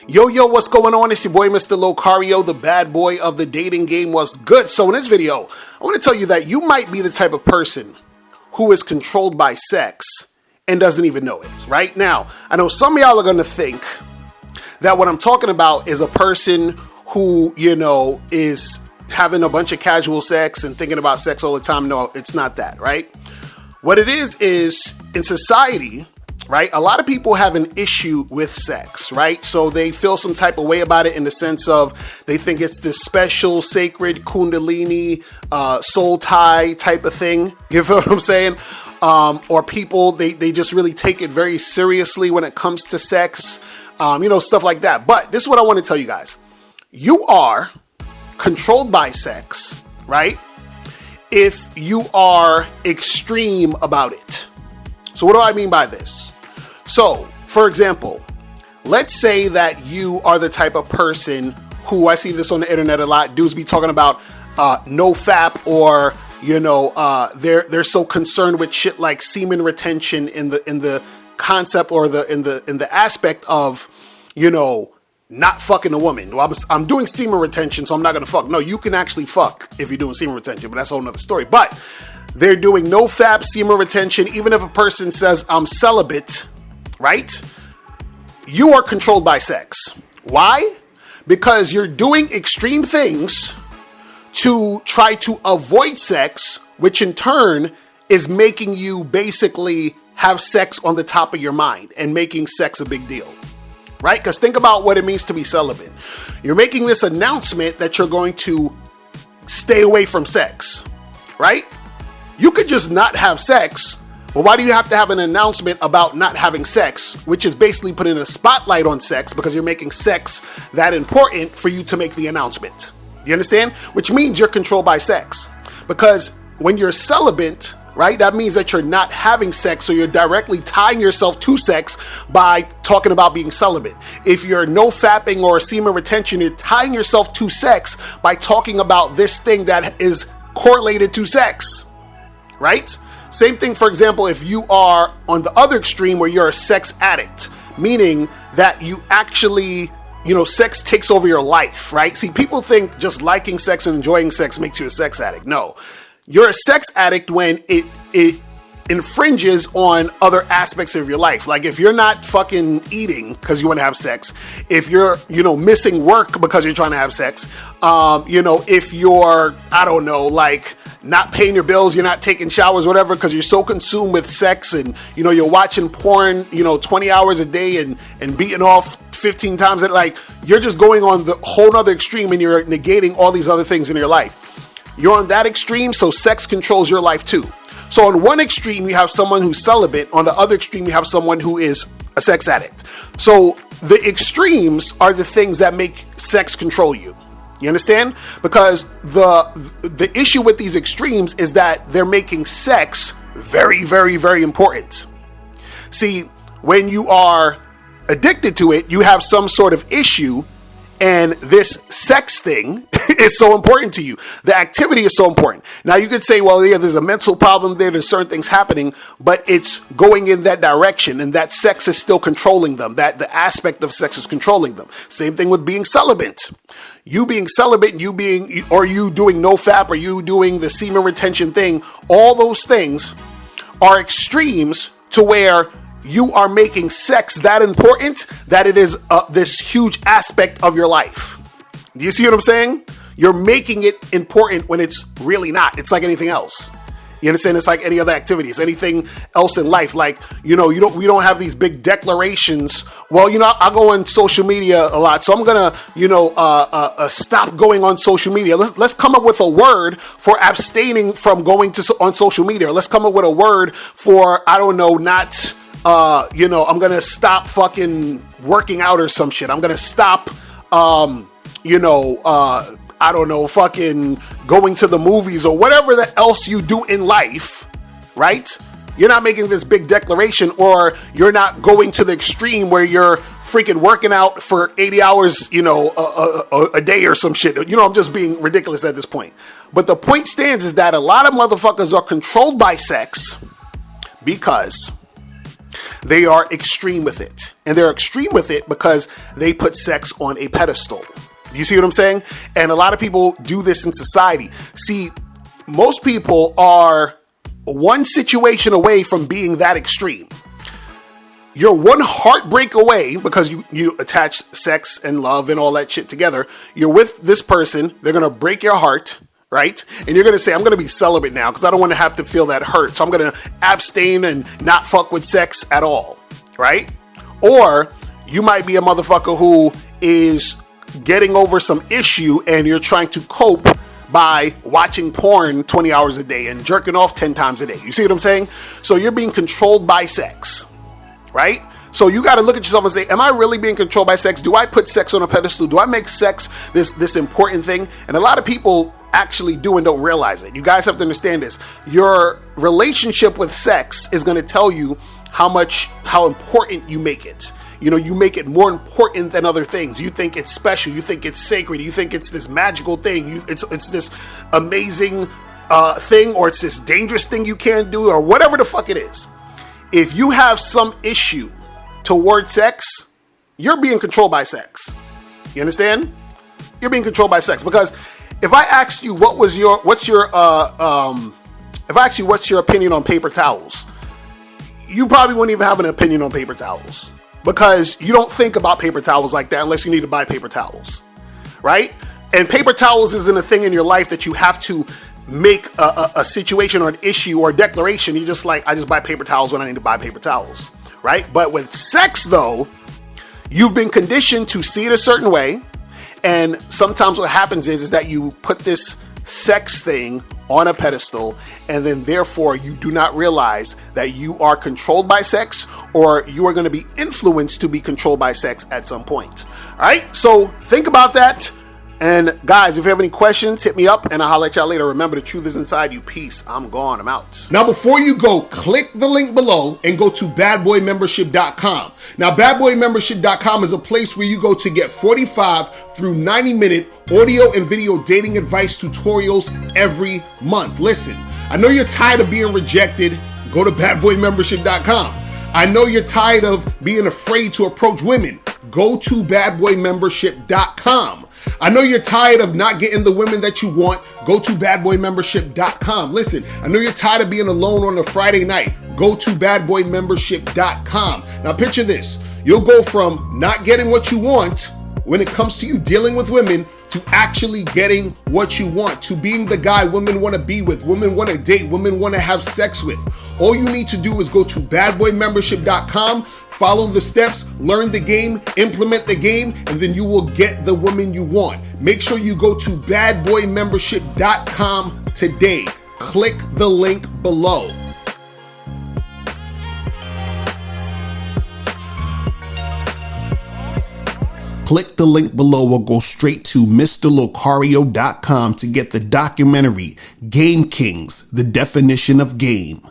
Yo, what's going on? It's your boy, Mr. Locario, the bad boy of the dating game. What's good? So in this video, I want to tell you that you might be the type of person who is controlled by sex and doesn't even know it. Right now, I know some of y'all are going to think that what I'm talking about is a person who, is having a bunch of casual sex and thinking about sex all the time. No, it's not that, right? What it is in society, right? A lot of people have an issue with sex, right? So they feel some type of way about it in the sense of they think it's this special, sacred Kundalini, soul tie type of thing. You feel what I'm saying? Or people, they just really take it very seriously when it comes to sex, stuff like that. But this is what I want to tell you guys. You are controlled by sex, right? If you are extreme about it. So what do I mean by this? So, for example, let's say that you are the type of person who, I see this on the internet a lot, dudes be talking about no fap, or they're so concerned with shit like semen retention in the concept or in the aspect of not fucking a woman. Well, I'm doing semen retention, so I'm not gonna fuck. No, you can actually fuck if you're doing semen retention, but that's a whole nother story. But they're doing no fap, semen retention, even if a person says I'm celibate. Right? You are controlled by sex. Why? Because you're doing extreme things to try to avoid sex, which in turn is making you basically have sex on the top of your mind and making sex a big deal. Right? Because think about what it means to be celibate. You're making this announcement that you're going to stay away from sex. Right? You could just not have sex. Well, why do you have to have an announcement about not having sex, which is basically putting a spotlight on sex because you're making sex that important for you to make the announcement? You understand? Which means you're controlled by sex. Because when you're celibate, right, that means that you're not having sex, so you're directly tying yourself to sex by talking about being celibate. If you're no fapping or semen retention, you're tying yourself to sex by talking about this thing that is correlated to sex, right? Same thing, for example, if you are on the other extreme where you're a sex addict, meaning that you actually, sex takes over your life, right? See, people think just liking sex and enjoying sex makes you a sex addict. No, you're a sex addict when it infringes on other aspects of your life. Like if you're not fucking eating because you want to have sex, if you're, missing work because you're trying to have sex, if you're, not paying your bills, you're not taking showers, whatever, because you're so consumed with sex and, you're watching porn, 20 hours a day and beating off 15 times. You're just going on the whole nother extreme and you're negating all these other things in your life. You're on that extreme, so sex controls your life too. So on one extreme, you have someone who's celibate. On the other extreme, you have someone who is a sex addict. So the extremes are the things that make sex control you. You understand? Because the issue with these extremes is that they're making sex very, very, very important. See, when you are addicted to it, you have some sort of issue, and this sex thing is so important to you. The activity is so important. Now you could say, well, yeah, there's a mental problem there. There's certain things happening, but it's going in that direction, and that sex is still controlling them. That the aspect of sex is controlling them. Same thing with being celibate. You being celibate, you doing no fap, or you doing the semen retention thing, all those things are extremes to where you are making sex that important that it is this huge aspect of your life. Do you see what I'm saying? You're making it important when it's really not. It's like anything else. You understand? It's like any other activities, anything else in life. Like, we don't have these big declarations. Well, I go on social media a lot, so I'm gonna, stop going on social media. Let's come up with a word for abstaining from going on social media. Or let's come up with a word for, I'm gonna stop fucking working out or some shit. I'm gonna stop, fucking going to the movies or whatever else you do in life, right? You're not making this big declaration, or you're not going to the extreme where you're freaking working out for 80 hours, a day or some shit. I'm just being ridiculous at this point. But the point stands is that a lot of motherfuckers are controlled by sex because they are extreme with it. And they're extreme with it because they put sex on a pedestal. You see what I'm saying? And a lot of people do this in society. See, most people are one situation away from being that extreme. You're one heartbreak away because you attach sex and love and all that shit together. You're with this person. They're going to break your heart, right? And you're going to say, I'm going to be celibate now because I don't want to have to feel that hurt. So I'm going to abstain and not fuck with sex at all, right? Or you might be a motherfucker who is getting over some issue and you're trying to cope by watching porn 20 hours a day and jerking off 10 times a day. You see what I'm saying? So you're being controlled by sex. Right? So you got to look at yourself and say, am I really being controlled by sex? Do I put sex on a pedestal? Do I make sex this important thing? And a lot of people actually do and don't realize it. You guys have to understand this. Your relationship with sex is going to tell you how important you make it. You know, you make it more important than other things. You think it's special. You think it's sacred. You think it's this magical thing. It's this amazing thing, or it's this dangerous thing you can't do, or whatever the fuck it is. If you have some issue toward sex, you're being controlled by sex. You understand? You're being controlled by sex. Because if I asked you what's your opinion on paper towels, you probably wouldn't even have an opinion on paper towels because you don't think about paper towels like that unless you need to buy paper towels, right? And paper towels isn't a thing in your life that you have to make a situation or an issue or a declaration. You just like, I just buy paper towels when I need to buy paper towels, right? But with sex though, you've been conditioned to see it a certain way. And sometimes what happens is that you put this sex thing on a pedestal, and then therefore you do not realize that you are controlled by sex, or you are going to be influenced to be controlled by sex at some point. All right. So think about that. And guys, if you have any questions, hit me up and I'll holler at y'all later. Remember, the truth is inside you. Peace. I'm gone. I'm out. Now, before you go, click the link below and go to badboymembership.com. Now, badboymembership.com is a place where you go to get 45 through 90-minute audio and video dating advice tutorials every month. Listen, I know you're tired of being rejected. Go to badboymembership.com. I know you're tired of being afraid to approach women. Go to badboymembership.com. I know you're tired of not getting the women that you want. Go to badboymembership.com. Listen, I know you're tired of being alone on a Friday night. Go to badboymembership.com. Now picture this. You'll go from not getting what you want when it comes to you dealing with women to actually getting what you want, to being the guy women want to be with, women want to date, women want to have sex with. All you need to do is go to badboymembership.com, follow the steps, learn the game, implement the game, and then you will get the woman you want. Make sure you go to badboymembership.com today. Click the link below. Click the link below or go straight to mr.locario.com to get the documentary Game Kings, The Definition of Game.